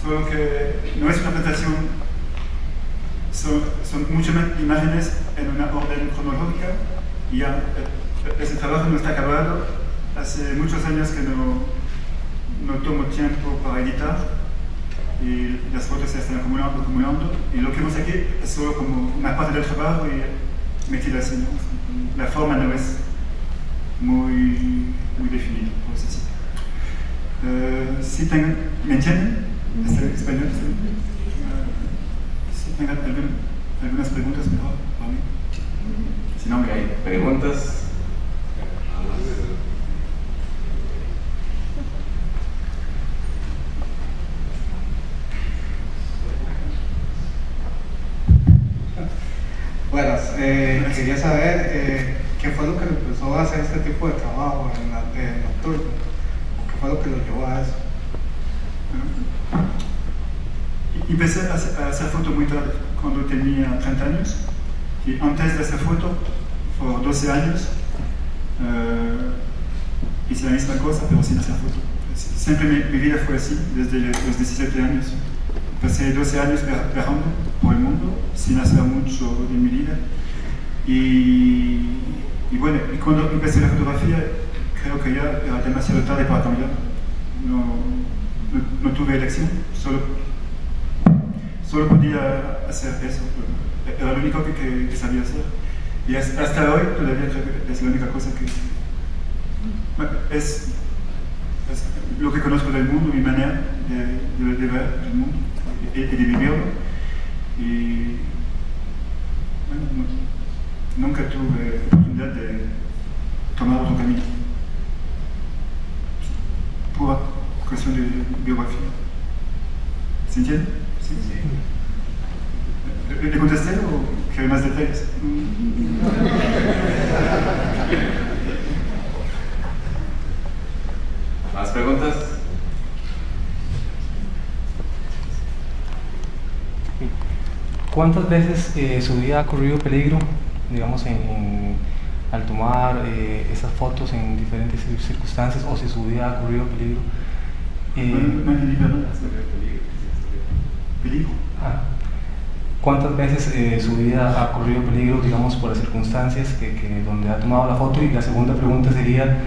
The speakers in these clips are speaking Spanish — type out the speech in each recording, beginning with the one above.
solo que no es una presentación, son muchas imágenes en una orden cronológica y ya ese trabajo no está acabado. Hace muchos años que no tomo tiempo para editar y las fotos se están acumulando y lo que vemos aquí es solo como una parte del trabajo y metida así, ¿no? La forma no es muy definida, por eso sí. ¿Me entienden? ¿Este español? Si tengan algunas preguntas mejor para mí. Si no, hay preguntas. Buenas, quería saber qué fue lo que le empezó a hacer este tipo de trabajo en nocturno. ¿Qué fue lo que lo llevó a eso? Empecé a hacer fotos muy tarde, cuando tenía 30 años. Y antes de hacer foto, por 12 años, hice la misma cosa, pero sin hacer foto. Siempre mi vida fue así, desde los 17 años. Pasé 12 años viajando por el mundo, sin hacer mucho de mi vida. Y bueno, y cuando empecé la fotografía, creo que ya era demasiado tarde para cambiar. No tuve elección, solo podía hacer eso. Era lo único que sabía hacer. Y hasta hoy todavía creo que es la única cosa que... Es lo que conozco del mundo, mi manera de ver el mundo y de vivirlo. Y bueno, nunca tuve la oportunidad de tomar otro camino. Pura cuestión de biografía. ¿Se entiende? Sí. ¿Le contesté o quiere más detalles? ¿Más preguntas? ¿Cuántas veces su vida ha corrido peligro, digamos, al tomar esas fotos en diferentes circunstancias, o si su vida ha corrido peligro? No entendí, perdón. ¿Peligro? ¿Cuántas veces su vida ha corrido peligro, digamos, por las circunstancias donde ha tomado la foto? Y la segunda pregunta sería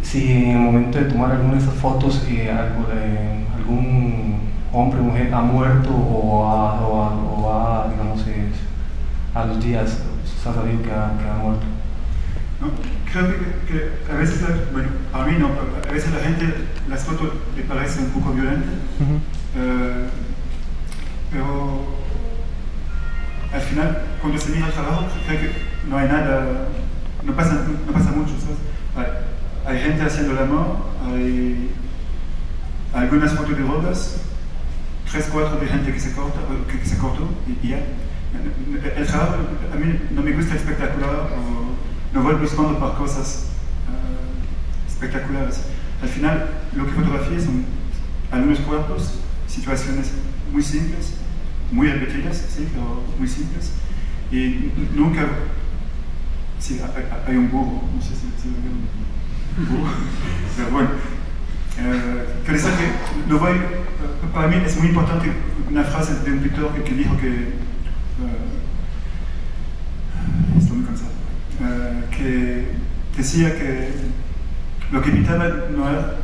si en el momento de tomar alguna de esas fotos algún hombre o mujer ha muerto o digamos, a los días se ha sabido que ha muerto. No, creo que a veces, bueno, para mí no, a veces la gente, las fotos le parecen un poco violentas, pero al final, cuando se mira el trabajo, creo que no hay nada, no pasa mucho, ¿sabes? Hay gente haciendo el amor, hay algunas fotos de drogas, 3, 4 de gente que se cortó y ya. El trabajo, a mí no me gusta espectacular, no voy buscando por cosas espectaculares. Al final, lo que fotografía son algunos cuerpos, situaciones muy simples, muy repetidas, sí, pero muy simples. Y nunca... Sí, hay un burro, no sé si lo vieron. Burro. Pero bueno, quiero decir que lo voy... Para mí es muy importante una frase de un pintor que dijo que... estoy muy cansado. Que decía que lo que pintaba no era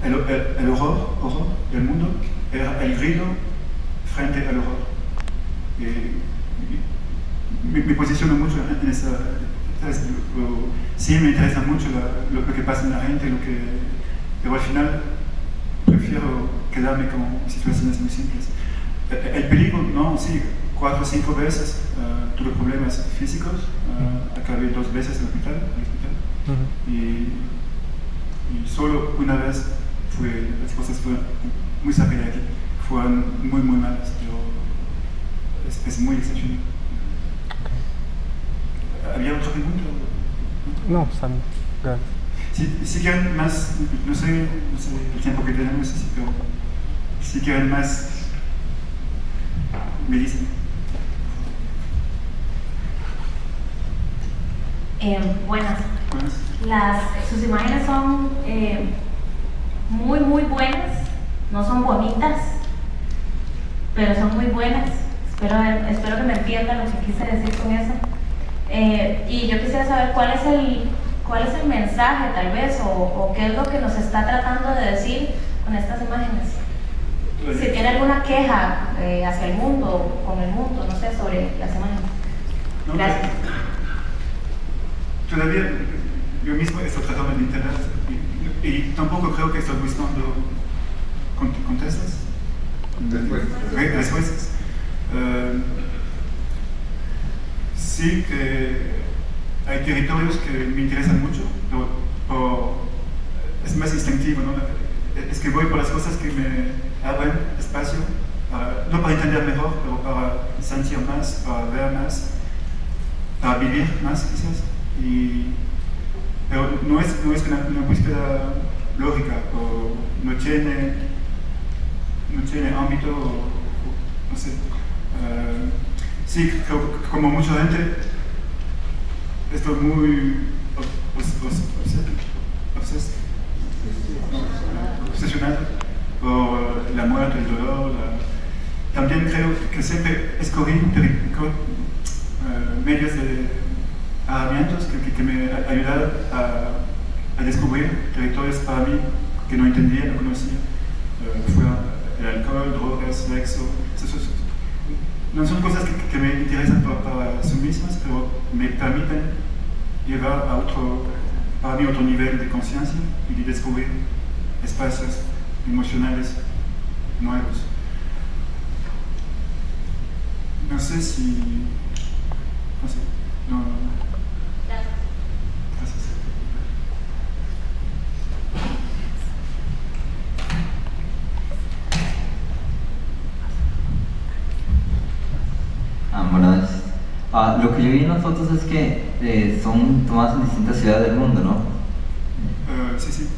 el horror del mundo, era el grito frente al horror. Me posiciono mucho en esa... Sí, me interesa mucho lo que pasa en la gente, pero al final prefiero quedarme con situaciones muy simples. El peligro, no, sí, 4 o 5 veces tuve problemas físicos, acabé 2 veces en el hospital, y solo una vez las cosas fueron muy cerca de aquí, fueron muy malas, pero es muy excepcional. ¿Había otra pregunta? No, está bien, gracias. Si quieren más, no sé el tiempo que tenemos, pero si quieren más, me dicen. Buenas. Sus imágenes son muy buenas, no son bonitas, pero son muy buenas. Espero que me entiendan lo que quise decir con eso. Y yo quisiera saber cuál es el mensaje, tal vez, o qué es lo que nos está tratando de decir con estas imágenes. Si tiene alguna queja hacia el mundo, con el mundo, no sé, sobre las imágenes. No, Gracias. Todavía yo mismo estoy tratando en internet y tampoco creo que estoy buscando contestas. Respuestas. Sí que hay territorios que me interesan mucho, pero es más instintivo, ¿no? Es que voy por las cosas que me abren espacio, no para entender mejor, pero para sentir más, para ver más, para vivir más quizás. Pero no es una búsqueda lógica, o no tiene ámbito, no sé. Sí, creo que como mucha gente estoy muy obsesionado por la muerte, el dolor. También creo que siempre escogí medios de herramientas que me ayudaron a descubrir territorios para mí que no entendía, no conocía. Fue el alcohol, drogas, sexo. No son cosas que me interesan para sí mismas, pero me permiten llevar para mí otro nivel de conciencia y de descubrir espacios emocionales nuevos. No sé si... No sé. No. Gracias. Buenas noches. Lo que yo vi en las fotos es que son tomadas en distintas ciudades del mundo, ¿no? Sí. Sí.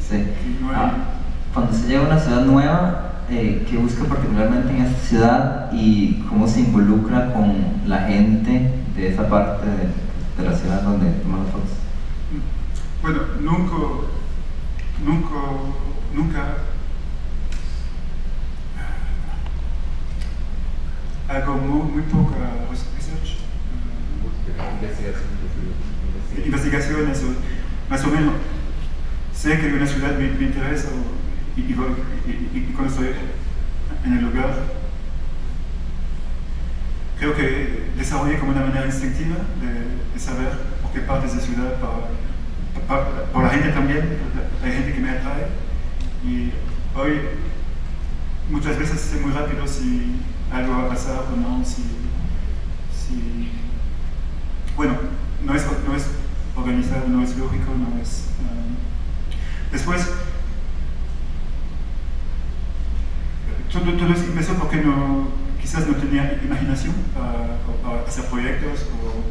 Cuando se llega a una ciudad nueva, ¿qué busca particularmente en esta ciudad y cómo se involucra con la gente de esa parte de la ciudad donde toman las fotos? Bueno, nunca hago muy poca research. Investigaciones, más o menos. Sé que una ciudad me interesa y cuando estoy en el lugar, creo que desarrollé como una manera instintiva de saber por qué partes de la ciudad, por la gente también, hay gente que me atrae. Y hoy muchas veces sé muy rápido si algo va a pasar o no, bueno, no es organizado, no es lógico, no es... Después, todo eso empezó porque quizás no tenía imaginación para hacer proyectos o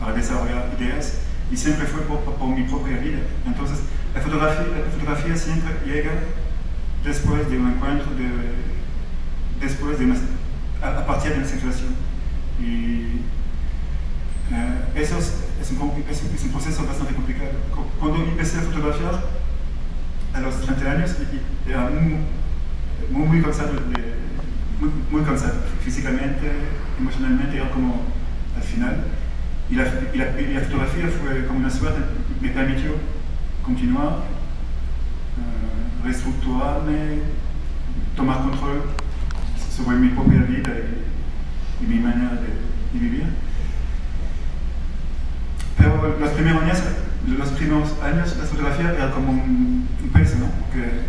para desarrollar ideas, y siempre fue por mi propia vida. Entonces, la fotografía siempre llega después de un encuentro, a partir de una situación. Y eso es un proceso bastante complicado. Cuando empecé a fotografiar, a los 30 años, era muy cansado, muy cansado, físicamente, emocionalmente, era como al final. Y la fotografía fue como una suerte, me permitió continuar, reestructurarme, tomar control sobre mi propia vida y mi manera de vivir. Pero los primeros años la fotografía era como un peso, ¿no? Porque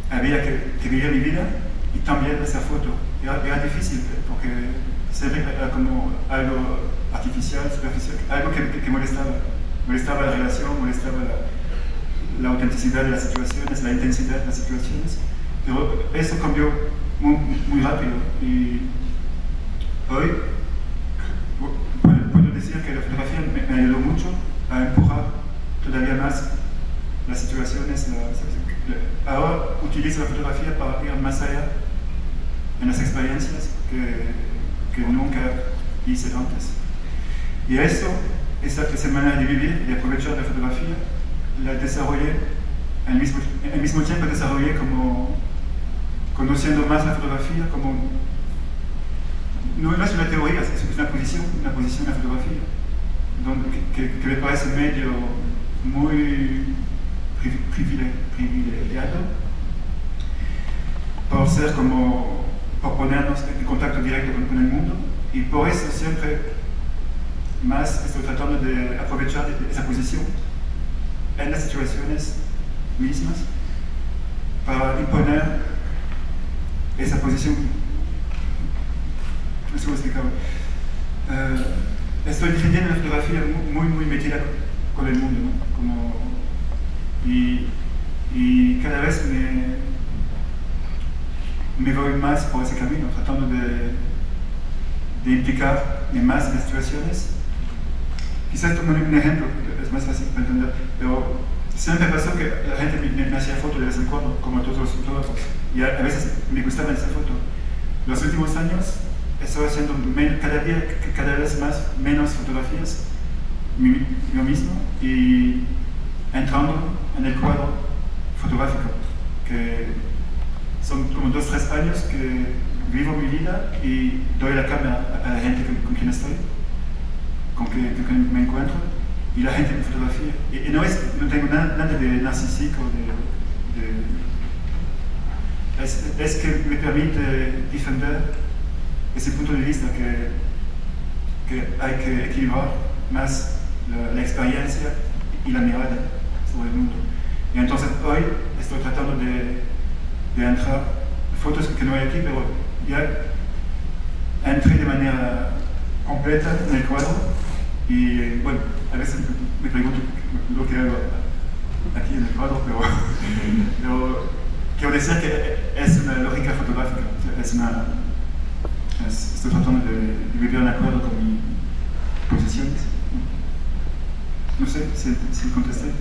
había que vivir mi vida y también hacer foto. Era difícil porque siempre era como algo artificial, superficial, algo que molestaba la relación, molestaba la autenticidad de las situaciones, la intensidad de las situaciones. Pero eso cambió muy rápido y hoy puedo decir que la fotografía me ayudó mucho a empujar todavía más las situaciones. Ahora utilizo la fotografía para ir más allá en las experiencias que nunca hice antes. Y eso, esa manera de vivir y de aprovechar la fotografía, la desarrollé, al mismo tiempo desarrollé como conociendo más la fotografía como, no es una teoría, es una posición en la fotografía, que me parece un medio muy privilegiado por ponernos en contacto directo con el mundo, y por eso siempre más estoy tratando de aprovechar esa posición en las situaciones mismas para imponer esa posición. No sé cómo explicarlo. Estoy defendiendo la fotografía muy metida con el mundo, ¿no? Y cada vez me voy más por ese camino, tratando de implicarme más en las situaciones. Quizás tomo un ejemplo, es más fácil para entender, pero siempre pasó que la gente me hacía fotos de vez en cuando, como a todos los fotógrafos, y a veces me gustaba esa foto. Los últimos años estoy haciendo cada vez menos fotografías yo mismo, y entrando en el cuadro fotográfico, que son como 2 o 3 años que vivo mi vida y doy la cámara a la gente con quien estoy, con quien me encuentro, y la gente me fotografía. Y no tengo nada de narcísico, es que me permite defender ese punto de vista que hay que equilibrar más la experiencia y la mirada sobre el mundo. Y entonces hoy estoy tratando de entrar fotos que no hay aquí, pero ya entré de manera completa en el cuadro, y bueno, a veces me pregunto lo que hago aquí en el cuadro, pero quiero decir que es una lógica fotográfica, estoy tratando de vivir en acuerdo con mis posiciones. No sé si contesté.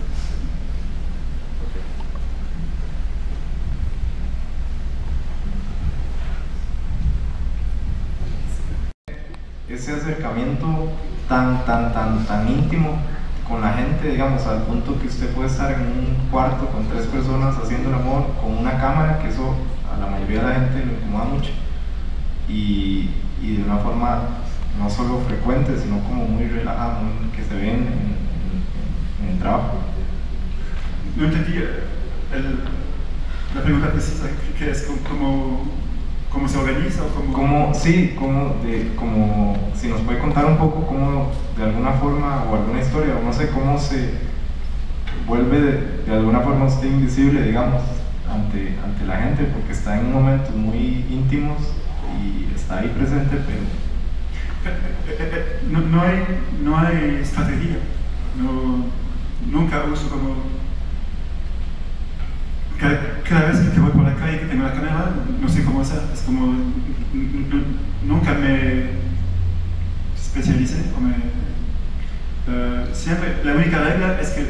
Ese acercamiento tan íntimo con la gente, digamos, al punto que usted puede estar en un cuarto con 3 personas haciendo el amor con una cámara, que eso a la mayoría de la gente le incomoda mucho, y de una forma no solo frecuente, sino como muy relajada, que se ve en el trabajo. No entendí la pregunta precisa, que es ¿cómo se organiza? O como si nos puede contar un poco cómo, de alguna forma, o alguna historia, o no sé, cómo se vuelve de alguna forma usted invisible, digamos, ante la gente, porque está en momentos muy íntimos y está ahí presente, pero no hay estrategia. Nunca uso como... Cada vez que voy por la calle, que tengo la cámara, no sé cómo hacer. Es como... nunca me especialicé. Siempre, la única regla es que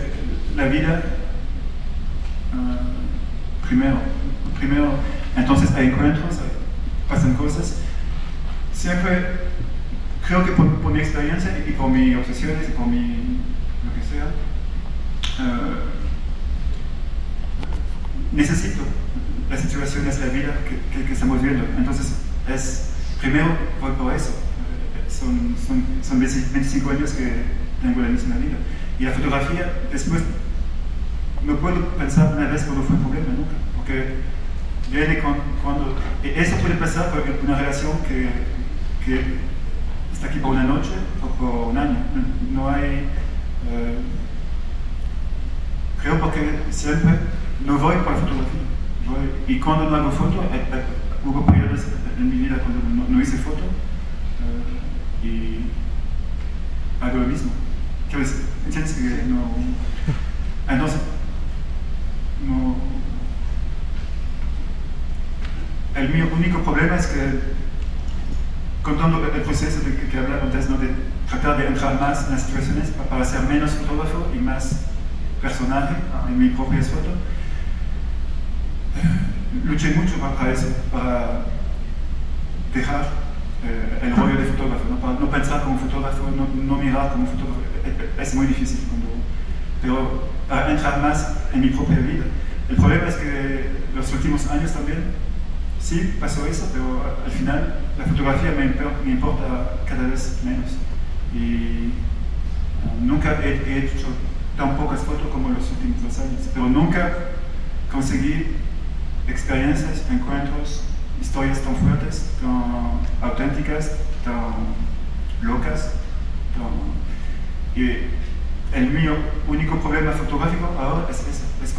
la vida... primero, entonces hay encuentros, pasan cosas. Siempre creo que por mi experiencia y por mis obsesiones y por lo que sea, necesito las situaciones de la vida que estamos viendo. Entonces, primero voy por eso. Son 25 años que tengo la misma vida. Y la fotografía, después, no puedo pensar una vez cuando fue un problema, nunca. Porque viene cuando... Eso puede pasar por una relación que está aquí por una noche o por un año. No hay... creo porque siempre no voy por la fotografía. Y cuando no hago foto, hubo periodos en mi vida cuando no hice foto, y hago lo mismo. ¿Entiendes que no? Entonces, no... Mi único problema es que, contando el proceso de que hablaba antes, ¿no? De tratar de entrar más en las situaciones para ser menos fotógrafo y más personaje en mi propia foto, luché mucho para eso, para dejar el rollo de fotógrafo, ¿no? Para no pensar como fotógrafo, no mirar como fotógrafo. Es muy difícil, pero para entrar más en mi propia vida. El problema es que los últimos años también sí pasó eso, pero al final la fotografía me importa cada vez menos. Y nunca he hecho tan pocas fotos como los últimos 2 años, pero nunca conseguí experiencias, encuentros, historias tan fuertes, tan auténticas, tan locas. Y el mío único problema fotográfico ahora es eso. Es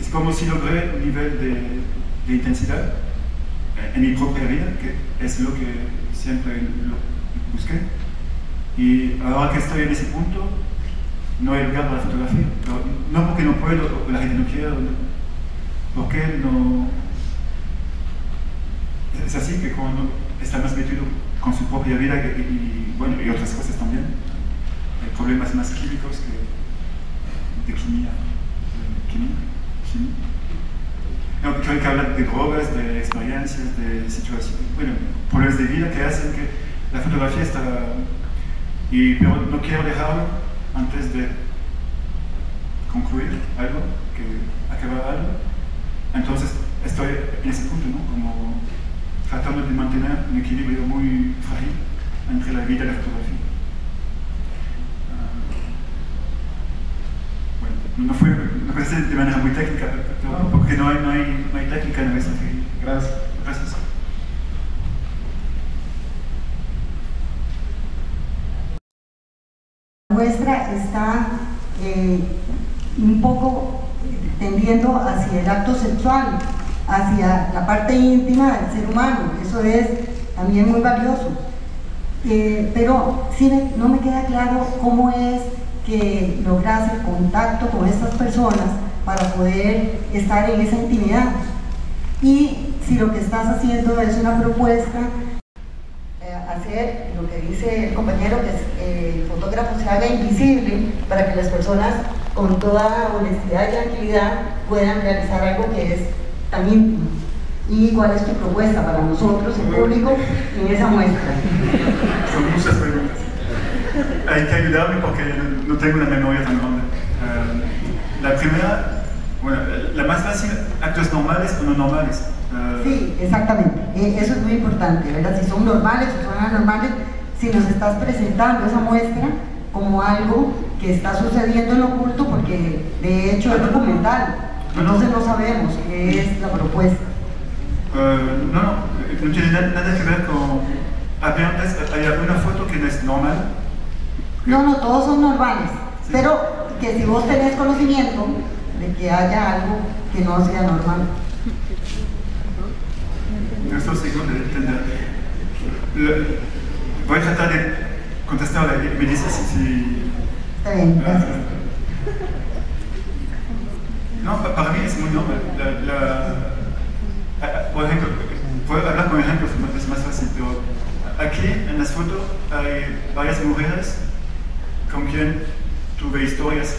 como si logré un nivel de intensidad en mi propia vida, que es lo que siempre busqué. Y ahora que estoy en ese punto, no hay lugar para la fotografía. Pero no porque no puedo, o la gente no quiere, porque no. Es así que cuando está más metido con su propia vida y otras cosas también, hay problemas más químicos de química. No, creo que hablar de drogas, de experiencias, de situaciones, problemas de vida que hacen que la fotografía está. Pero no quiero dejarlo antes de concluir algo, acabar algo. Entonces estoy en ese punto, ¿no? Como tratando de mantener un equilibrio muy frágil entre la vida y la fotografía. No fue una cosa de manera muy técnica, porque no hay técnica en eso. Gracias. Gracias. La muestra está un poco tendiendo hacia el acto sexual, hacia la parte íntima del ser humano. Eso es también muy valioso. Pero sí no me queda claro cómo es que logras el contacto con estas personas para poder estar en esa intimidad. Y si lo que estás haciendo es una propuesta, hacer lo que dice el compañero, que el fotógrafo se haga invisible para que las personas con toda honestidad y tranquilidad puedan realizar algo que es tan íntimo. ¿Y cuál es tu propuesta para nosotros, el público, en esa muestra? Son muchas preguntas. Hay que ayudarme porque no tengo una memoria tan grande. La primera, la más fácil, actos normales o no normales. Sí, exactamente. Eso es muy importante, ¿verdad? Si son normales o son anormales, si nos estás presentando esa muestra como algo que está sucediendo en oculto, porque de hecho es documental, entonces no sabemos qué es la propuesta. No tiene nada que ver con. Apenas hay alguna foto que no es normal. No, todos son normales, sí. Pero que si vos tenés conocimiento de que haya algo que no sea normal. No estoy seguro de entender. Voy a tratar de contestar y me dices si. Está bien, gracias. No, para mí es muy normal. Por ejemplo, puedo hablar con ejemplos, es más fácil, pero aquí en las fotos hay varias mujeres con quien tuve historias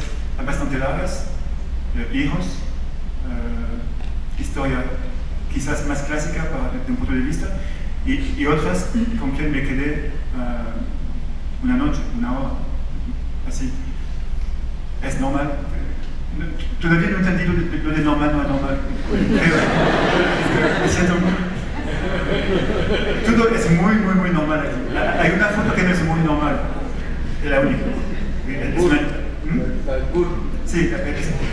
bastante largas, hijos, historia quizás más clásica desde un punto de vista, y otras con quien me quedé una noche, una hora, así. Es normal. Todavía no he entendido lo de normal, no es normal. Me siento todo es muy normal aquí. Hay una foto que no es muy normal. Es la única. Sí,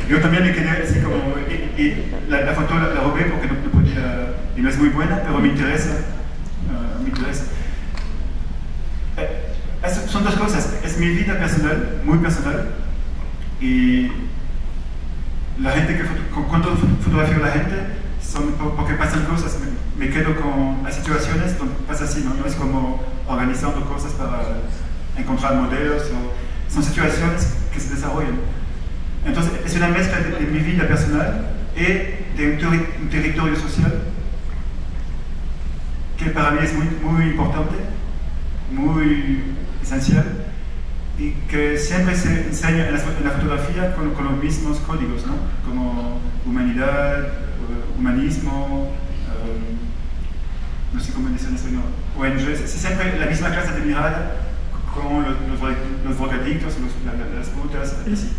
yo también me quedé así como. Y la foto la robé porque no podía. Y no es muy buena, pero me interesa. Son dos cosas. Es mi vida personal, muy personal. Y la gente cuando fotografío a la gente son porque pasan cosas, me quedo con las situaciones donde pasa así, ¿no? No es como organizando cosas para encontrar modelos, son situaciones que se desarrollan. Entonces es una mezcla de mi vida personal y de un territorio social que para mí es muy importante, muy esencial, y que siempre se enseña en la fotografía con los mismos códigos, ¿no? Como humanidad, humanismo, no sé cómo dicen eso, ONG, es siempre la misma clase de mirada con los drogadictos, las putas, así.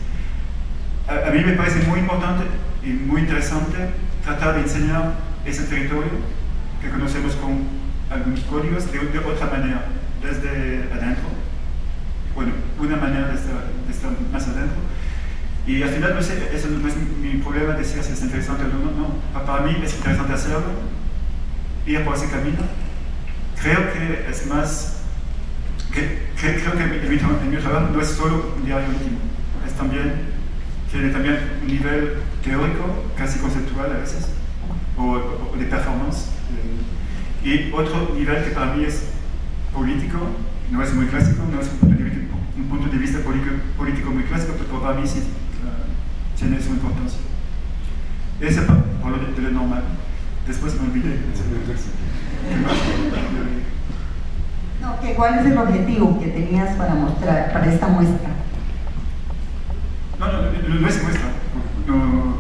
A mí me parece muy importante y muy interesante tratar de enseñar ese territorio que conocemos con algunos códigos de otra manera, desde adentro. Bueno, una manera de estar más adentro. Y al final, no sé, eso no es mi problema decir si es interesante o no. Para mí es interesante hacerlo, ir por ese camino. Creo que es más, creo que mi trabajo no es solo un diario íntimo, es también, tiene también un nivel teórico, casi conceptual a veces, o de performance. Y otro nivel que para mí es político, no es muy clásico, no es un punto de vista político muy clásico, pero para mí sí tiene su importancia. Ese por lo de lo normal. Después me olvidé. No, ¿cuál es el objetivo que tenías para mostrar, para esta muestra? No es muestra. No,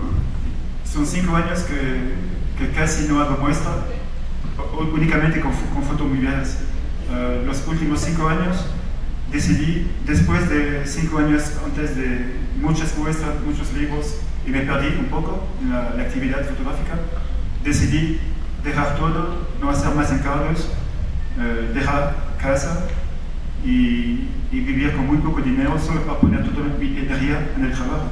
son 5 años que casi no hago muestra, únicamente con fotos muy viejas. Los últimos 5 años decidí, después de 5 años antes de muchas muestras, muchos libros, y me perdí un poco en la actividad fotográfica, decidí dejar todo, no hacer más encargos, dejar casa y vivir con muy poco dinero solo para poner toda mi energía en el trabajo.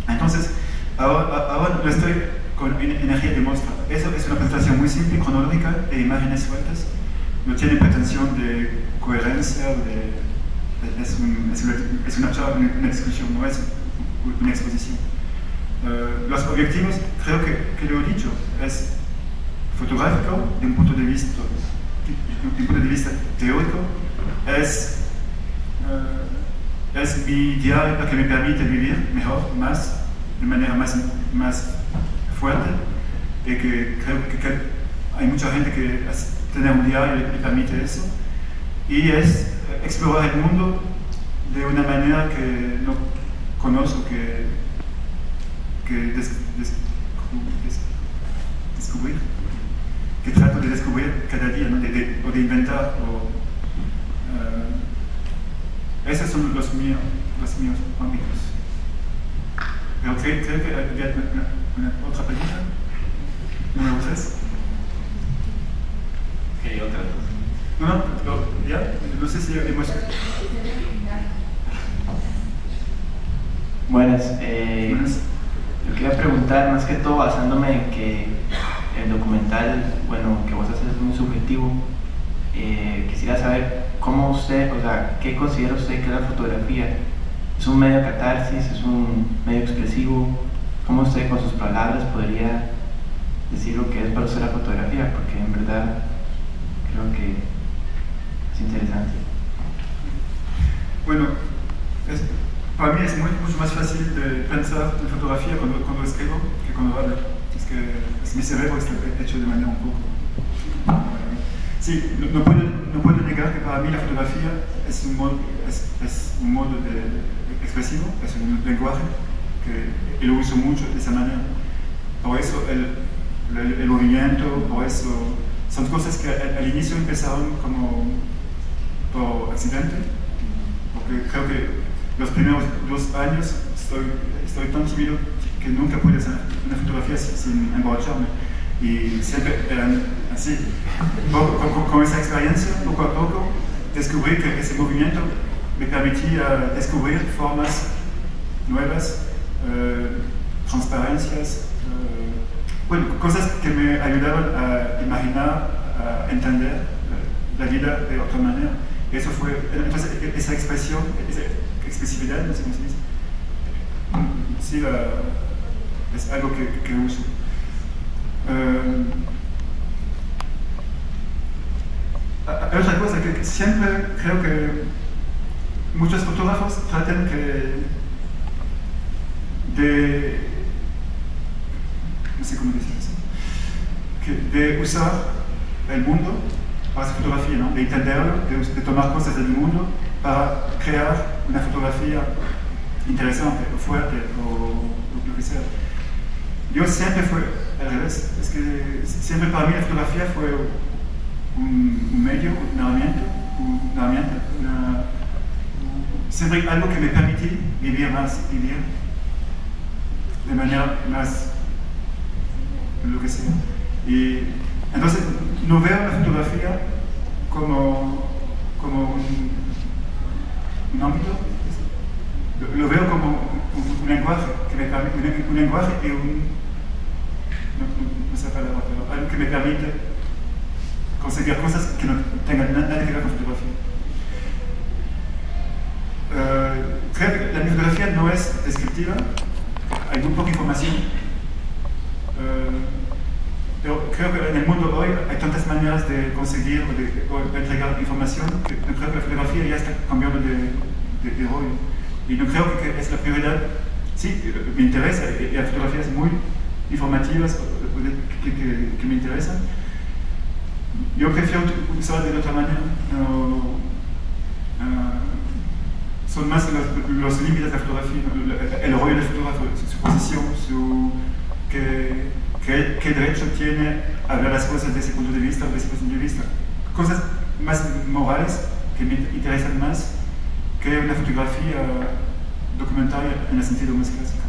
Entonces, ahora no estoy con energía de muestra. Eso es una presentación muy simple, cronológica, de imágenes sueltas. No tiene pretensión de coherencia, es una charla, una discusión, no es una exposición. Los objetivos, creo que lo he dicho, es fotográfico de un punto de vista teórico, es mi diario que me permite vivir mejor, de manera más fuerte, y que creo que hay mucha gente que tener un diario le permite eso, y es explorar el mundo de una manera que no conozco, que descubrir, que trato de descubrir cada día, ¿no? o de inventar, esos son los míos ámbitos. Pero creo que había otra pregunta, número 3. ¿Qué otra? No sé si hemos... Buenas. Yo quería preguntar, más que todo basándome en que el documental, bueno, que vos haces es muy subjetivo, quisiera saber cómo usted, o sea, ¿qué considera usted que es la fotografía? ¿Es un medio de catarsis? ¿Es un medio expresivo? ¿Cómo usted con sus palabras podría decir lo que es para usted la fotografía? Porque en verdad creo que es interesante. Bueno, para mí es mucho más fácil de pensar en fotografía cuando escribo que cuando hablo. Es que mi cerebro está hecho de manera un poco... sí, no puedo negar que para mí la fotografía es un modo expresivo, es un lenguaje que lo uso mucho de esa manera. Por eso el movimiento, por eso son cosas que al inicio empezaron como por accidente, porque creo que los primeros 2 años estoy tan tímido que nunca pude hacer una fotografía sin emborracharme. Y siempre eran así. Con esa experiencia, poco a poco, descubrí que ese movimiento me permitía descubrir formas nuevas, transparencias, bueno, cosas que me ayudaron a imaginar, a entender la vida de otra manera. Eso fue, entonces, esa expresión, esa expresividad, no sé cómo se dice, sí, es algo que uso. Hay otra cosa que siempre creo que muchos fotógrafos tratan no sé cómo decir eso, de usar el mundo para su fotografía, ¿no? De entenderlo, de tomar cosas del mundo para crear una fotografía interesante o fuerte o lo que sea. Yo siempre fue al revés, es que siempre para mí la fotografía fue un medio, una herramienta, siempre algo que me permitía vivir de manera más, lo que sea. Y entonces no veo la fotografía como un ámbito, lo veo como un lenguaje que me permite, un lenguaje y no sé la palabra, pero algo que me permite conseguir cosas que no tengan nada que ver con fotografía. Creo que la fotografía no es descriptiva, hay muy poca información, pero creo que en el mundo hoy hay tantas maneras de conseguir o de entregar información que no creo que la fotografía ya está cambiando de rol. Y no creo que es la prioridad. Sí, me interesa, y hay fotografías muy informativas que me interesan. Yo prefiero usar de otra manera. Son más los límites de la fotografía, el rollo del fotógrafo, su posición, qué derecho tiene a ver las cosas desde ese punto de vista o desde ese punto de vista. Cosas más morales que me interesan más que una fotografía documentaria en el sentido más clásico.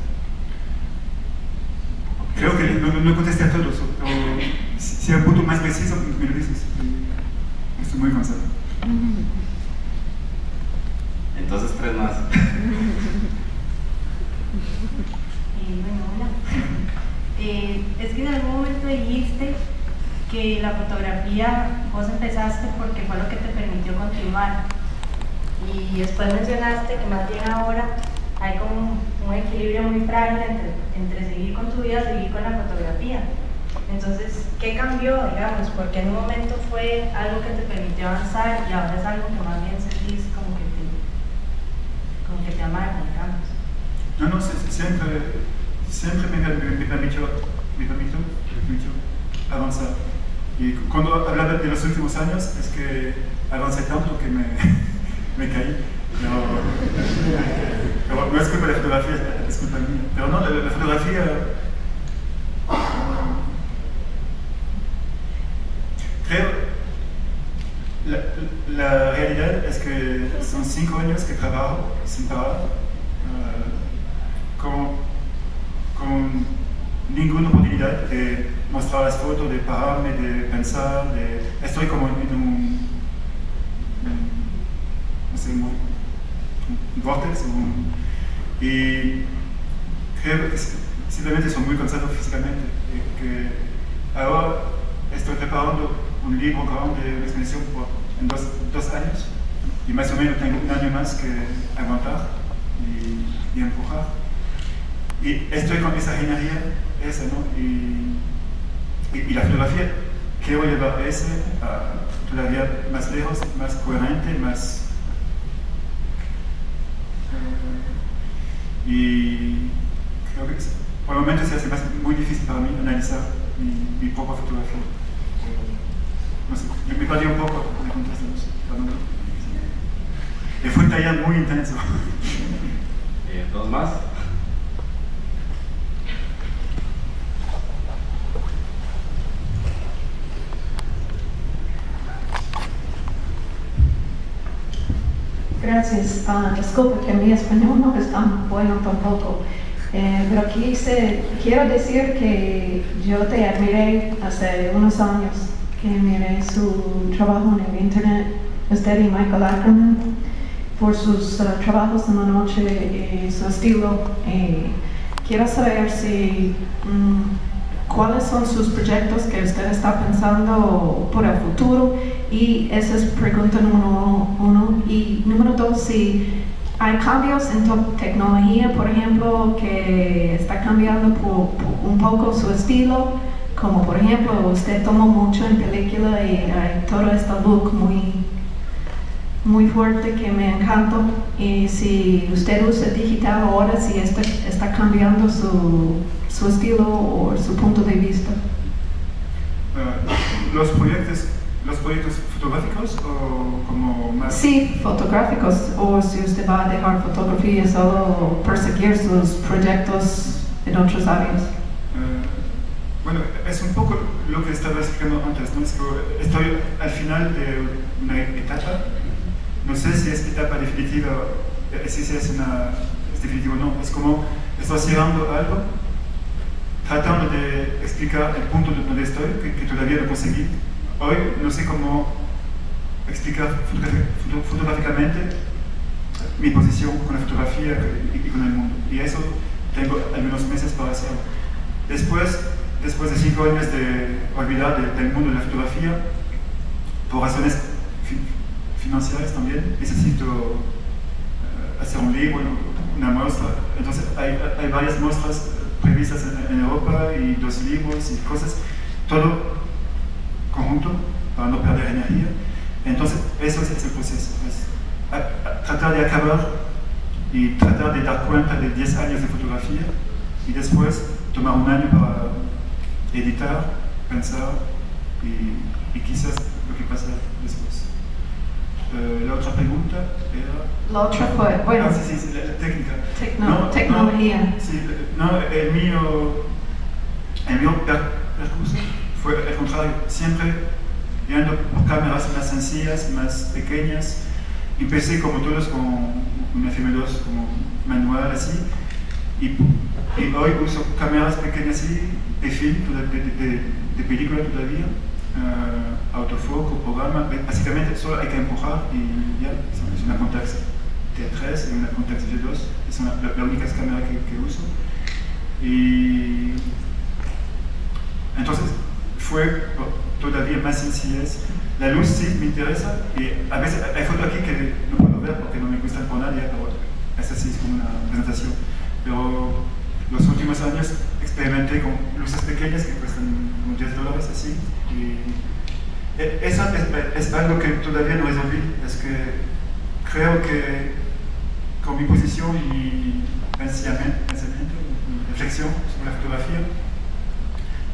Creo que no contesté a todos, pero si hay un punto más preciso, me lo dices. Estoy muy cansado. Entonces 3 más. Bueno, hola. Es que en algún momento dijiste que la fotografía vos empezaste porque fue lo que te permitió continuar. Y después mencionaste que más bien ahora hay como un equilibrio muy frágil entre seguir con tu vida y seguir con la fotografía. Entonces, ¿qué cambió, digamos? Porque en un momento fue algo que te permitió avanzar y ahora es algo que más bien sentís como que te amarga, digamos. No, siempre me permitió avanzar. Y cuando hablaba de los últimos años, es que avancé tanto que me caí. Pero no es culpa de la fotografía, es culpa mía. Pero no, la fotografía... Creo, la realidad es que son 5 años que trabajo sin parar, con ninguna oportunidad de mostrar las fotos, de pararme, de pensar, estoy como en un vortex, y creo que simplemente soy muy cansado físicamente, que ahora estoy preparando un libro grande de exposición en 2 años, y más o menos tengo un año más que aguantar y empujar. Y estoy con esa ingeniería, ¿no? Y la fotografía, quiero llevar todavía más lejos, más coherente, más... y creo que por el momento se hace muy difícil para mí analizar mi propia fotografía. No sé, me perdí un poco de contexto. Fue un taller muy intenso. 2 más. Gracias. Disculpe que mi español no es tan bueno tampoco. Pero quiero decir que yo te admiré hace unos años, que miré su trabajo en el internet, usted y Michael Ackerman, por sus trabajos en la noche y su estilo. Quiero saber cuáles son sus proyectos que usted está pensando por el futuro, y esa es pregunta número 1. Y número 2, si hay cambios en tecnología, por ejemplo, que está cambiando un poco su estilo, como por ejemplo usted tomó mucho en película y hay todo este look muy fuerte que me encantó, y si usted usa digital ahora, si está cambiando su estilo o su punto de vista. Los proyectos fotográficos o como más... Sí, fotográficos, o si usted va a dejar fotografía solo perseguir sus proyectos en otras áreas. Bueno, es un poco lo que estaba explicando antes, ¿no? Es que estoy al final de una etapa. No sé si es etapa definitiva, si es definitivo o no. Es como estoy cerrando algo, tratando de explicar el punto donde estoy, que todavía no conseguí. Hoy no sé cómo explicar fotográficamente mi posición con la fotografía y con el mundo. Y eso tengo algunos meses para hacerlo. Después de 5 años de olvidar del mundo de la fotografía, por razones financieras también, necesito hacer un libro, una muestra. Entonces hay varias muestras previstas en Europa y 2 libros y cosas, todo conjunto para no perder energía. Entonces eso es el proceso, es tratar de acabar y tratar de dar cuenta de 10 años de fotografía y después tomar un año para editar, pensar y quizás lo que pasa después. La otra pregunta era... La otra fue, bueno, sí, la técnica. Tecnología. Sí, no, el mío percurso fue al contrario, siempre yendo por cámaras más sencillas, más pequeñas. Empecé como todos con un FM2 como manual así, y hoy uso cámaras pequeñas así, de film, de película todavía, autofoco, programa. Básicamente solo hay que empujar y ya, es una Contax T3 y una Contax G2, es la única cámara que uso. Y entonces fue todavía más sencillez. La luz sí me interesa y a veces hay fotos aquí que no puedo ver porque no me gustan por nadie, pero esa sí es como una presentación. Pero los últimos años experimenté con luces pequeñas que cuestan como $10 así. Y eso es algo que todavía no resolví, es que creo que con mi posición y pensamiento, reflexión sobre la fotografía,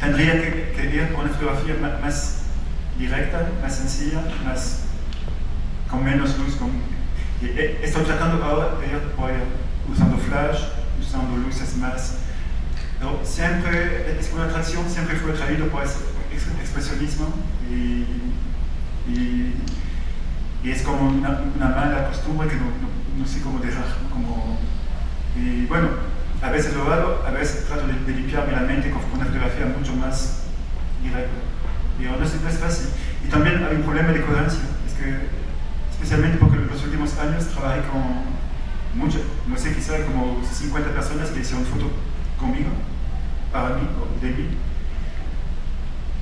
tendría que ir por una fotografía más directa, más sencilla, con menos luz. Estoy tratando ahora de ir por usando flash, usando luces más. Pero siempre es una atracción, siempre fue atraído por ese expresionismo y es como una mala costumbre que no sé cómo dejar. Y bueno, a veces lo hago, a veces trato de limpiarme la mente con una fotografía mucho más directa. Pero no es fácil. Y también hay un problema de coherencia, es que especialmente porque en los últimos años trabajé con muchas, no sé, quizá como 50 personas que hicieron foto conmigo, para mí, o de mí.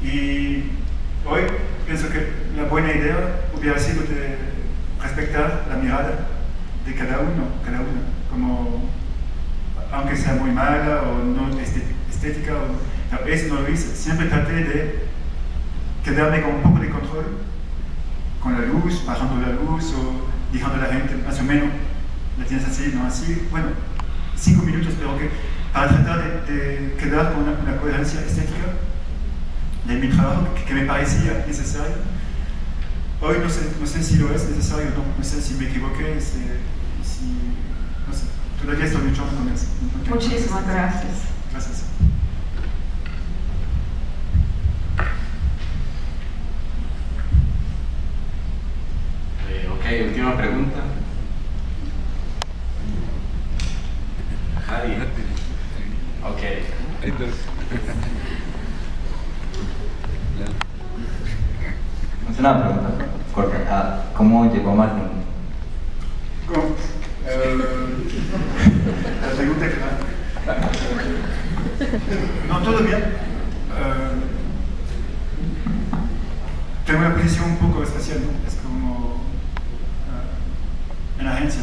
Y hoy pienso que la buena idea hubiera sido de respetar la mirada de cada uno, como, aunque sea muy mala o no estética, eso no lo hice. Siempre traté de quedarme con un poco de control, con la luz, bajando la luz o dejando a la gente más o menos, la tienes así, no así, bueno, 5 minutos, pero que para tratar de quedar con una coherencia estética de mi trabajo que me parecía necesario. Hoy no sé si lo es necesario, no sé si me equivoqué, no sé, todavía estoy luchando con eso. Muchísimas gracias. Gracias. Ok, última pregunta. Nadie. Ok. Es una pregunta corta. ¿Cómo llegó Martin? La pregunta es no, todo bien. Tengo una posición un poco especial, ¿no? Es como en la agencia.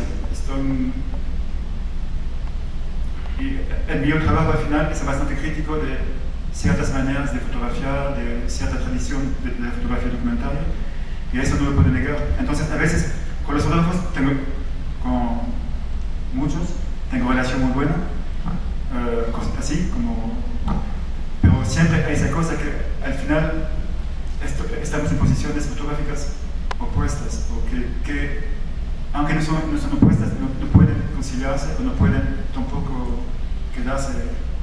Y el mío trabajo al final es bastante crítico de ciertas maneras de fotografiar, de cierta tradición de la fotografía documentaria, y eso no lo puedo negar. Entonces, a veces con los fotógrafos, con muchos, tengo relación muy buena, cosas así, pero siempre hay esa cosa que al final estamos en posiciones fotográficas opuestas, o que aunque no son opuestas, no pueden conciliarse o no pueden tampoco quedarse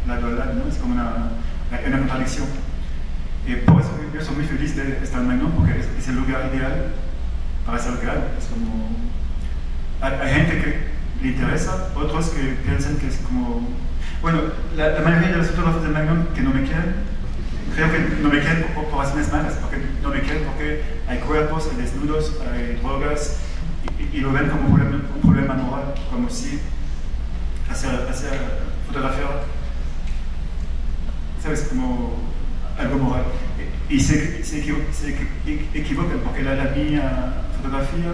lado a lado, ¿no? Es como una contradicción. Por eso yo soy muy feliz de estar en Magnon, porque es el lugar ideal para hacer real. Es como, hay gente que le interesa, otros que piensan que es como Bueno, la mayoría de los fotógrafos de Magnum que no me quieren, creo que no me quieren por razones malas, porque no me quieren porque hay cuerpos, hay desnudos, hay drogas, y lo ven como un problema moral, como si hacer fotografiar, ¿sabes? Como algo moral. Y se equivocan, porque la mía fotografía,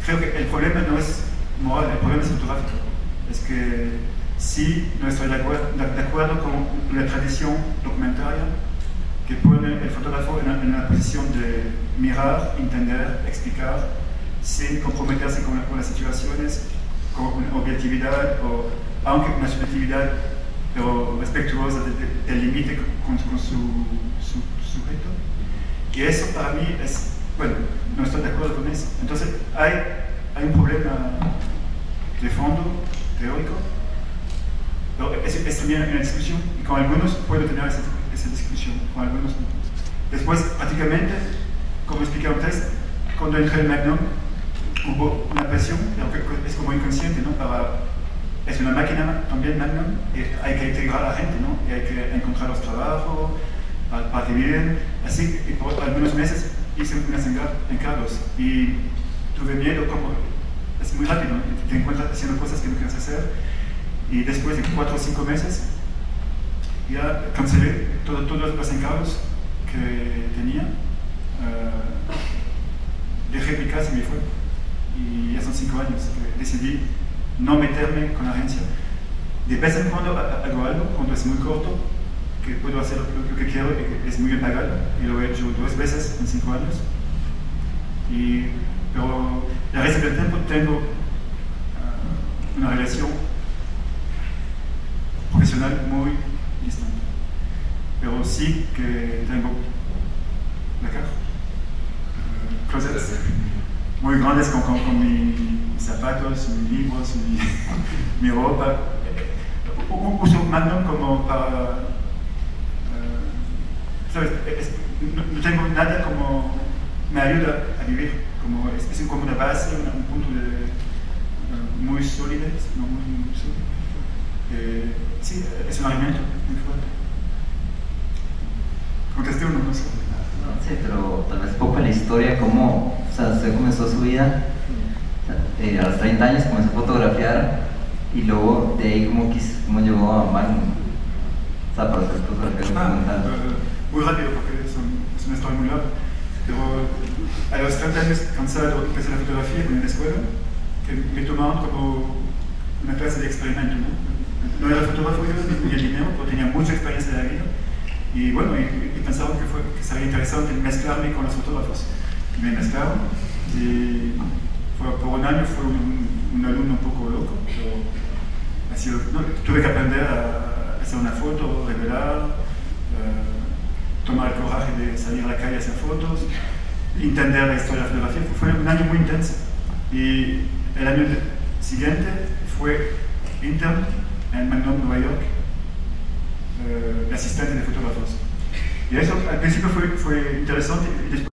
creo que el problema no es moral, el problema es fotográfico. Es que si no estoy de acuerdo con la tradición documentaria que pone el fotógrafo en la posición de mirar, entender, explicar, sin comprometerse con las situaciones, con una objetividad, o aunque una subjetividad, pero respetuosa del límite con su sujeto. Y eso para mí es, bueno, no estoy de acuerdo con eso. Entonces hay un problema de fondo, teórico, pero es también una discusión, y con algunos puedo tener esa discusión, con algunos no. Después, prácticamente, como expliqué antes, cuando entré en Magnum, hubo una presión, es como inconsciente, ¿no? Es una máquina también Magnum, y hay que integrar a la gente, ¿no? Y hay que encontrar los trabajos, para que viven. Así, y por algunos meses hice unas encargos, y tuve miedo, como es muy rápido, ¿no? Te encuentras haciendo cosas que no quieres hacer, y después de 4 o 5 meses ya cancelé todos los encargos que tenía, dejé mi casa y me fui, y ya son 5 años que decidí no meterme con la agencia. De vez en cuando hago algo, cuando es muy corto, que puedo hacer lo que quiero y que es muy bien pagado, y lo he hecho 2 veces en 5 años, pero el resto del tiempo tengo una relación profesional muy distante, pero sí que tengo closets muy grandes con mis zapatos, mis libros, mi ropa. Uso Magnum como para, ¿sabes? No tengo nada como me ayuda a vivir, como es como una base, un punto muy sólido, no muy sólido. Sí, es un alimento muy fuerte. ¿Contesté uno? No sé. Sí, pero tal vez un poco en la historia, cómo, o sea, usted comenzó su vida, a los 30 años comenzó a fotografiar, y luego de ahí cómo llegó a Magnum, o sea, para hacer fotografías documentales. Muy rápido, porque es una historia muy larga, pero a los 30 años, cansado, empecé la fotografía en la escuela, que me tomaron como una clase de experimento, ¿no? No era fotógrafo yo, ni el dinero, pero tenía mucha experiencia de la vida. Y bueno, y pensaron que sería interesante mezclarme con los fotógrafos. Y me mezclaron, y por un año fue un alumno un poco loco, pero tuve que aprender a hacer una foto, revelar, tomar el coraje de salir a la calle a hacer fotos, entender la historia de la fotografía. Fue un año muy intenso. Y el año siguiente fue intern en Magnum, Nueva York, asistente de fotógrafos. Y eso al principio fue interesante, y después